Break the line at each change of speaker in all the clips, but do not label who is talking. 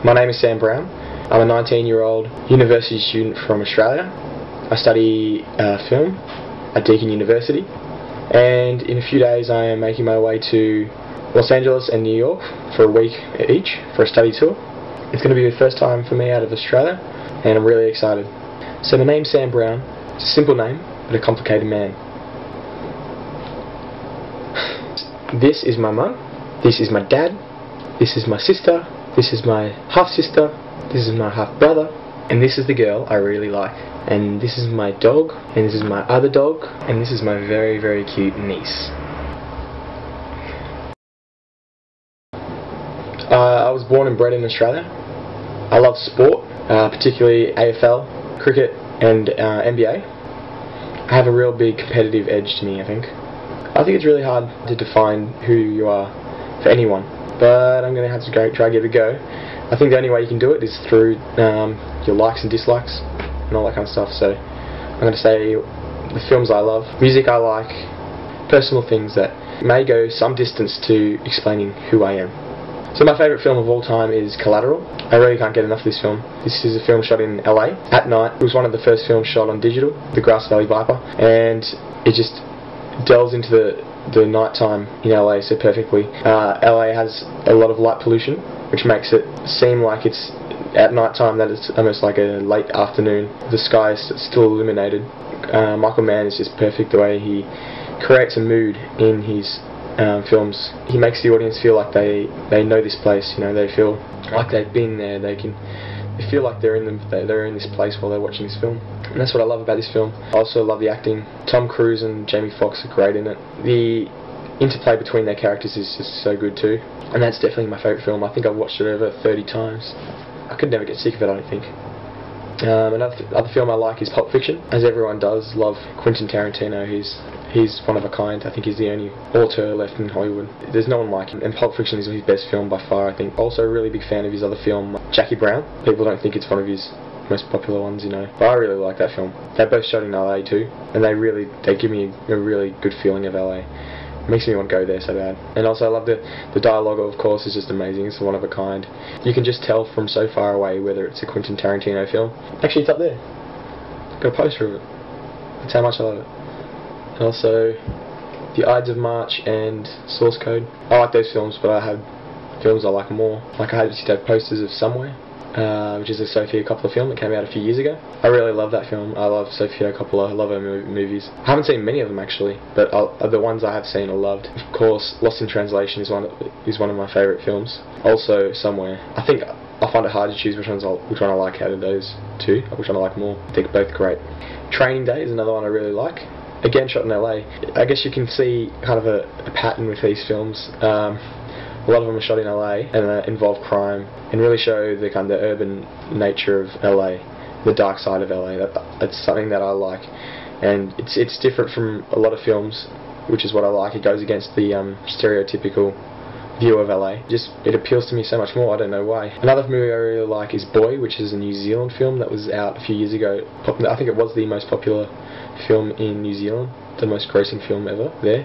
My name is Sam Brown. I'm a 19-year-old university student from Australia. I study film at Deakin University, and in a few days I am making my way to Los Angeles and New York for a week each for a study tour. It's going to be the first time for me out of Australia, and I'm really excited. So my name's Sam Brown. It's a simple name, but a complicated man. This is my mum. This is my dad. This is my sister. This is my half-sister. This is my half-brother. And this is the girl I really like. And this is my dog. And this is my other dog. And this is my very, very cute niece. I was born and bred in Australia. I love sport, particularly AFL, cricket and NBA. I have a real big competitive edge to me, I think. I think it's really hard to define who you are for anyone, but I'm going to have to try to give it a go. I think the only way you can do it is through your likes and dislikes and all that kind of stuff. So I'm going to say the films I love, music I like, personal things that may go some distance to explaining who I am. So my favourite film of all time is Collateral. I really can't get enough of this film. This is a film shot in LA at night. It was one of the first films shot on digital, the Grass Valley Viper, and it just delves into the nighttime in LA so perfectly. LA has a lot of light pollution, which makes it seem like it's at nighttime, that it's almost like a late afternoon. The sky is still illuminated. Michael Mann is just perfect the way he creates a mood in his films. He makes the audience feel like they know this place. You know, they feel like they've been there. They feel like they're in this place while they're watching this film. And that's what I love about this film. I also love the acting. Tom Cruise and Jamie Foxx are great in it. The interplay between their characters is just so good too. And that's definitely my favourite film. I think I've watched it over 30 times. I could never get sick of it, I don't think. Another film I like is Pulp Fiction. As everyone does love Quentin Tarantino. He's one of a kind. I think he's the only auteur left in Hollywood. There's no one like him, and Pulp Fiction is his best film by far, I think. Also a really big fan of his other film, Jackie Brown. People don't think it's one of his most popular ones, you know, but I really like that film. They're both shot in LA too, and they give me a really good feeling of LA. It makes me want to go there so bad. And also I love the dialogue, of course, is just amazing. It's one of a kind. You can just tell from so far away whether it's a Quentin Tarantino film. Actually, it's up there. Got a poster of it. That's how much I love it. And also The Ides of March and Source Code. I like those films, but I have films I like more. Like I used to have posters of Somewhere, which is a Sofia Coppola film that came out a few years ago. I really love that film. I love Sofia Coppola. I love her movies. I haven't seen many of them actually, but the ones I have seen I loved. Of course, Lost in Translation is one of my favourite films. Also Somewhere. I think I find it hard to choose which one I like out of those two, which one I like more. I think both great. Training Day is another one I really like. Again, shot in LA. I guess you can see kind of a pattern with these films. A lot of them are shot in LA and involve crime and really show the kind of the urban nature of LA, the dark side of LA. That's something that I like, and it's different from a lot of films, which is what I like. It goes against the stereotypical view of LA. It appeals to me so much more. I don't know why. Another movie I really like is Boy, which is a New Zealand film that was out a few years ago. I think it was the most popular film in New Zealand, the most grossing film ever there.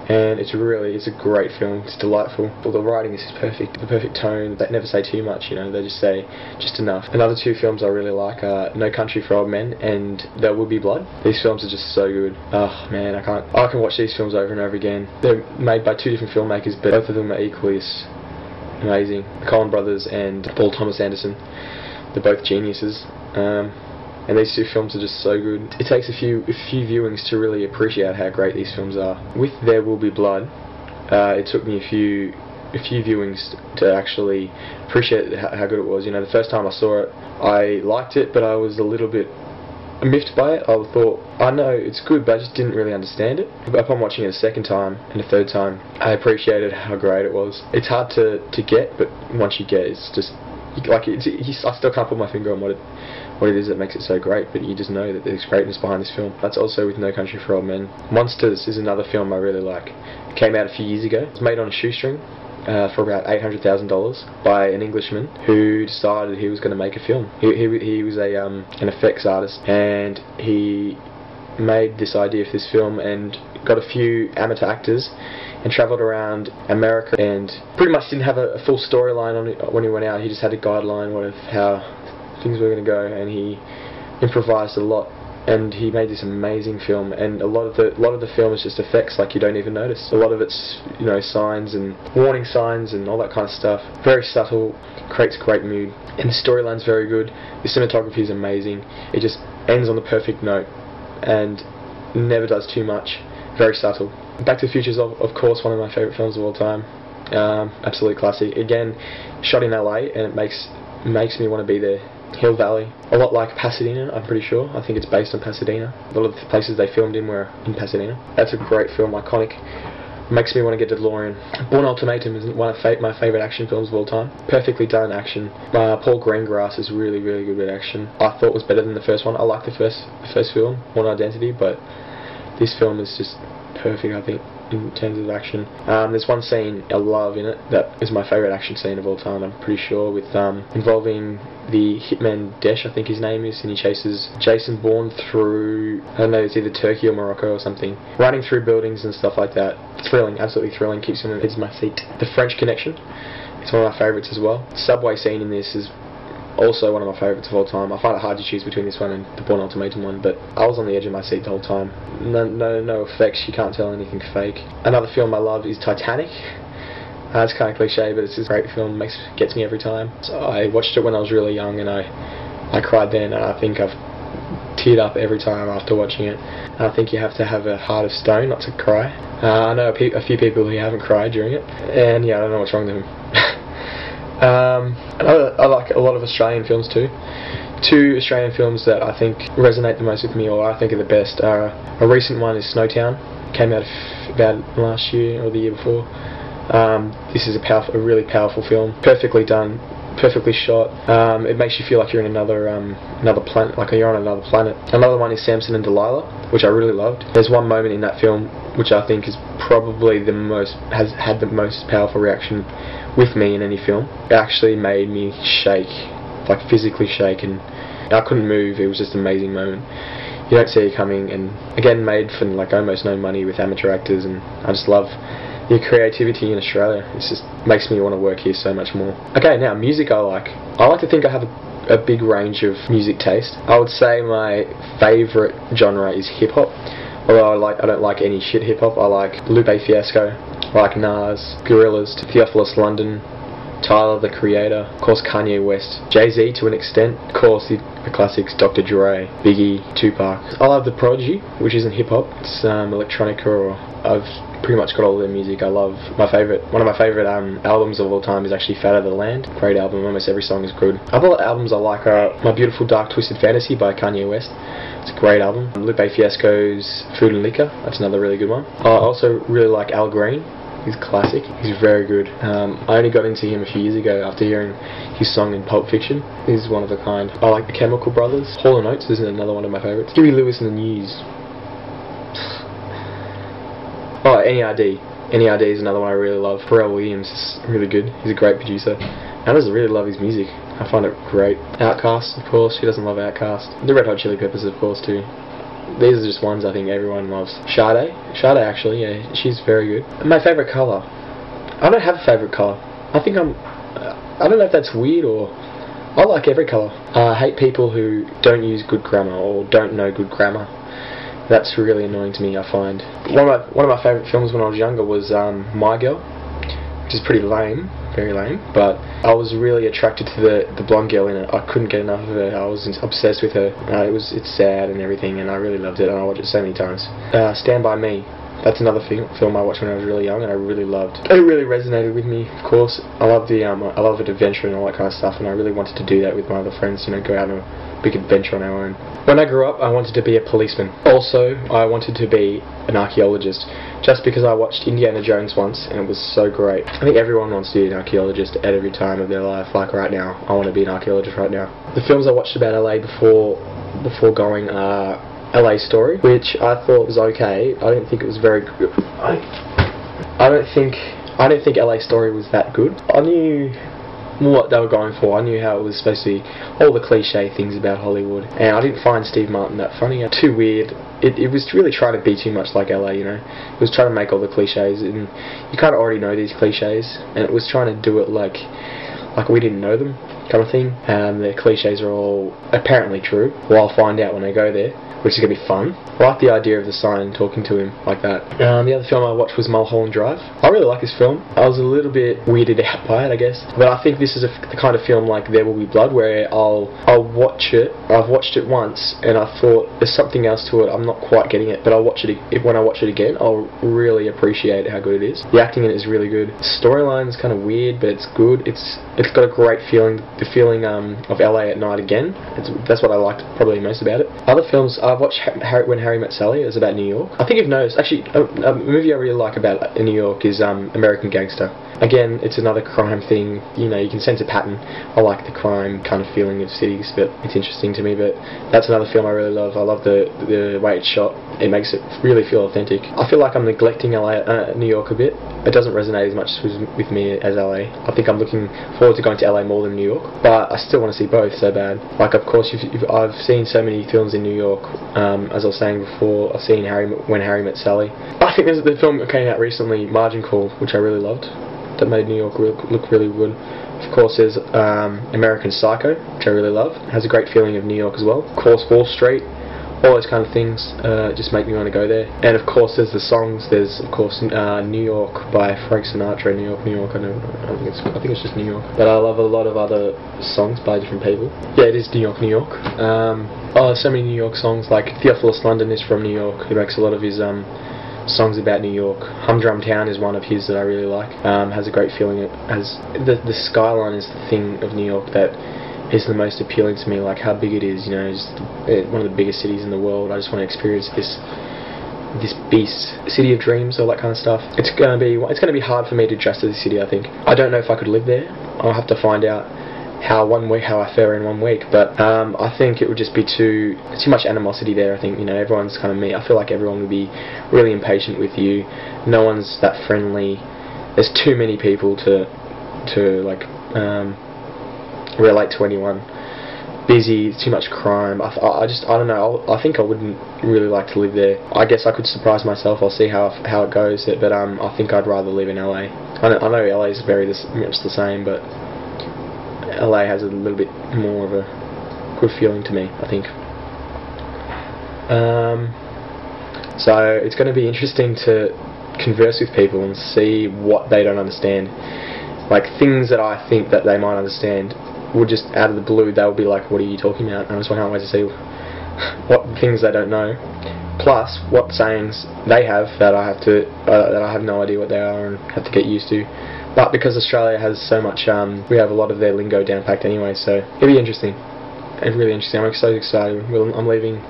And it's a great film. It's delightful. Well, the writing is perfect. The perfect tone. They never say too much, you know. They just say just enough. Another two films I really like are No Country for Old Men and There Will Be Blood. These films are just so good. Oh man, I can watch these films over and over again. They're made by two different filmmakers, but both of them are equally as amazing. The Coen brothers and Paul Thomas Anderson. They're both geniuses. And these two films are just so good. It takes a few viewings to really appreciate how great these films are. With There Will Be Blood, it took me a few viewings to actually appreciate how good it was. You know, the first time I saw it, I liked it, but I was a little bit miffed by it. I thought, I know it's good, but I just didn't really understand it. But upon watching it a second time and a third time, I appreciated how great it was. It's hard to get, but once you get it, it's just like I still can't put my finger on what it is that makes it so great, but you just know that there's greatness behind this film. That's also with No Country for Old Men. Monsters is another film I really like. It came out a few years ago. It was made on a shoestring for about $800,000 by an Englishman who decided he was going to make a film. He was an effects artist, and he made this idea for this film and got a few amateur actors and travelled around America and pretty much didn't have a full storyline on it when he went out. He just had a guideline of how things were going to go, and he improvised a lot. And he made this amazing film, and a lot of the film is just effects like you don't even notice. A lot of it's, you know, signs and warning signs and all that kind of stuff. Very subtle, creates great mood, and the storyline's very good. The cinematography is amazing. It just ends on the perfect note and never does too much. Very subtle. Back to the Future is of course one of my favourite films of all time. Absolute classic. Again, shot in LA, and it makes me want to be there. Hill Valley, a lot like Pasadena, I'm pretty sure. I think it's based on Pasadena. A lot of the places they filmed in were in Pasadena. That's a great film, iconic. Makes me want to get a DeLorean. Bourne Ultimatum is one of my favourite action films of all time. Perfectly done action. Paul Greengrass is really, really good at action. I thought it was better than the first one. I like the first film, Bourne Identity, but this film is just perfect, I think, in terms of action. There's one scene I love in it that is my favourite action scene of all time, I'm pretty sure, with involving the hitman Desh, I think his name is, and he chases Jason Bourne through, I don't know, it's either Turkey or Morocco or something, running through buildings and stuff like that. Thrilling, absolutely thrilling, keeps me on the edge of my seat. The French Connection, it's one of my favourites as well. The subway scene in this is also one of my favourites of all time. I find it hard to choose between this one and the Bourne Ultimatum one, but I was on the edge of my seat the whole time. No effects, you can't tell anything fake. Another film I love is Titanic. It's kind of cliche, but it's a great film, gets me every time. So I watched it when I was really young, and I cried then, and I think I've teared up every time after watching it. I think you have to have a heart of stone not to cry. I know a few people who haven't cried during it, and yeah, I don't know what's wrong with them. I like a lot of Australian films too. Two Australian films that I think resonate the most with me, or I think are the best, are a recent one is Snowtown. Came out about last year or the year before. This is a really powerful film, perfectly done, perfectly shot. It makes you feel like you're in another planet, like you're on another planet. Another one is Samson and Delilah, which I really loved. There's one moment in that film which I think is probably has had the most powerful reaction with me in any film. It actually made me shake, like physically shake, and I couldn't move. It was just an amazing moment. You don't see it coming, and again made for like almost no money with amateur actors, and I just love the creativity in Australia. It just makes me want to work here so much more. Okay, now music I like. I like to think I have a big range of music taste. I would say my favourite genre is hip hop. Although I don't like any shit hip hop. I like Lupe Fiasco, I like Nas, Gorillaz, Theophilus London, Tyler the Creator, of course Kanye West, Jay-Z to an extent, of course the classics, Dr. Dre, Biggie, Tupac. I love The Prodigy, which isn't hip hop, it's electronica, or I've pretty much got all their music. I love one of my favourite albums of all time is actually Fat of the Land. Great album, almost every song is good. Other albums I like are My Beautiful Dark Twisted Fantasy by Kanye West. It's a great album. Lupe Fiasco's Food and Liquor, that's another really good one. I also really like Al Green. He's classic. He's very good. I only got into him a few years ago after hearing his song in Pulp Fiction. He's one of a kind. I like the Chemical Brothers. Hall & Oates is another one of my favourites. Huey Lewis and the News. Oh, NERD. NERD is another one I really love. Pharrell Williams is really good. He's a great producer. I just really love his music. I find it great. Outkast, of course. Who doesn't love Outkast? The Red Hot Chili Peppers, of course, too. These are just ones I think everyone loves. Sade actually, yeah, she's very good. My favourite colour? I don't have a favourite colour. I don't know if that's weird, or I like every colour. I hate people who don't use good grammar or don't know good grammar. That's really annoying to me, I find. One of my favourite films when I was younger was My Girl, which is pretty lame, very lame, but I was really attracted to the blonde girl in it. I couldn't get enough of her. I was obsessed with her. It's sad and everything, and I really loved it, and I watched it so many times. Stand By Me. That's another film I watched when I was really young, and I really loved. It really resonated with me, of course. I love adventure and all that kind of stuff, and I really wanted to do that with my other friends, you know, go out on a big adventure on our own. When I grew up, I wanted to be a policeman. Also, I wanted to be an archaeologist, just because I watched Indiana Jones once, and it was so great. I think everyone wants to be an archaeologist at every time of their life. Like right now, I want to be an archaeologist right now. The films I watched about LA before going are LA Story, which I thought was okay. I didn't think it was very good. I don't think LA Story was that good. I knew what they were going for. I knew how it was supposed to be, all the cliche things about Hollywood, and I didn't find Steve Martin that funny. Too weird. it was really trying to be too much like LA, you know. It was trying to make all the cliches, and you kind of already know these cliches, and it was trying to do it like we didn't know them, kind of thing. The cliches are all apparently true. Well, I'll find out when I go there, which is going to be fun. I like the idea of the sign talking to him like that. The other film I watched was Mulholland Drive. I really like this film. I was a little bit weirded out by it, I guess. But I think this is the kind of film like There Will Be Blood, where I'll watch it. I've watched it once, and I thought there's something else to it. I'm not quite getting it, but I'll watch it. When I watch it again, I'll really appreciate how good it is. The acting in it is really good. The storyline is kind of weird, but it's good. It's got a great feeling. The feeling of LA at night again. That's what I liked probably most about it. Other films I've watched, When Harry Met Sally, is about New York. I think you've noticed, actually, a movie I really like about New York is American Gangster. Again, it's another crime thing. You know, you can sense a pattern. I like the crime kind of feeling of cities, but it's interesting to me. But that's another film I really love. I love the way it's shot. It makes it really feel authentic. I feel like I'm neglecting New York a bit. It doesn't resonate as much with me as LA. I think I'm looking forward to going to LA more than New York, but I still want to see both so bad. Like, of course, I've seen so many films in New York. As I was saying before, I've seen When Harry Met Sally. I think there's the film that came out recently, Margin Call, which I really loved. That made New York look really good. Of course, there's American Psycho, which I really love. It has a great feeling of New York as well. Of course, Wall Street. All those kind of things just make me want to go there. And of course, there's the songs. There's of course New York by Frank Sinatra. New York, New York. I think it's just New York. But I love a lot of other songs by different people. Yeah, it is New York, New York. There's so many New York songs. Like Theophilus London is from New York. He makes a lot of his songs about New York. Humdrum Town is one of his that I really like. Has a great feeling. It has the skyline is the thing of New York that is the most appealing to me. Like how big it is, you know, just one of the biggest cities in the world. I just want to experience this beast, city of dreams, all that kind of stuff. It's gonna be hard for me to adjust to the city. I think I don't know if I could live there. I'll have to find out how I fare in 1 week. But I think it would just be too much animosity there. I think, you know, everyone's kind of me. I feel like everyone would be really impatient with you. No one's that friendly. There's too many people to like relate to anyone. Busy, too much crime. I don't know. I think I wouldn't really like to live there. I guess I could surprise myself. I'll see how it goes. But I think I'd rather live in LA. I know LA is much the same, but LA has a little bit more of a good feeling to me, I think. So it's going to be interesting to converse with people and see what they don't understand. Like things that I think that they might understand would just out of the blue, they'll be like, what are you talking about? And I just can't wait to see what things they don't know, plus what sayings they have that I have no idea what they are and have to get used to. But because Australia has so much, we have a lot of their lingo down packed anyway, so it'll be interesting. It's really interesting. I'm so excited. I'm leaving.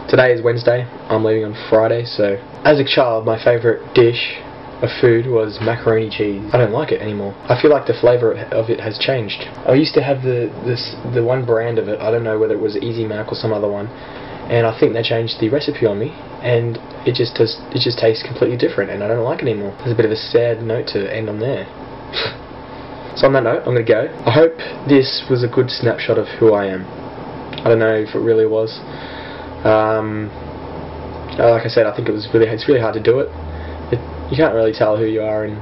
Today is Wednesday. I'm leaving on Friday. So as a child, my favourite dish of food was macaroni cheese. I don't like it anymore. I feel like the flavour of it has changed. I used to have the one brand of it. I don't know whether it was Easy Mac or some other one, and I think they changed the recipe on me, and it just tastes completely different, and I don't like it anymore. There's a bit of a sad note to end on there. So on that note, I'm going to go. I hope this was a good snapshot of who I am. I don't know if it really was. Like I said, I think it's really hard to do it. You can't really tell who you are in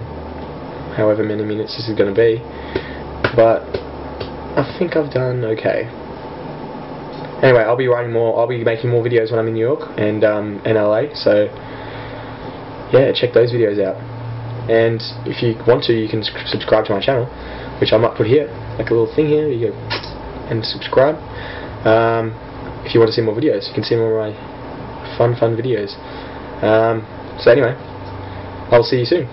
however many minutes this is going to be, but I think I've done okay. Anyway, I'll be making more videos when I'm in New York and LA, so yeah, check those videos out. And if you want to, you can subscribe to my channel, which I might put here, like a little thing here. You go and subscribe. If you want to see more videos, you can see more of my fun videos. So anyway, I'll see you soon.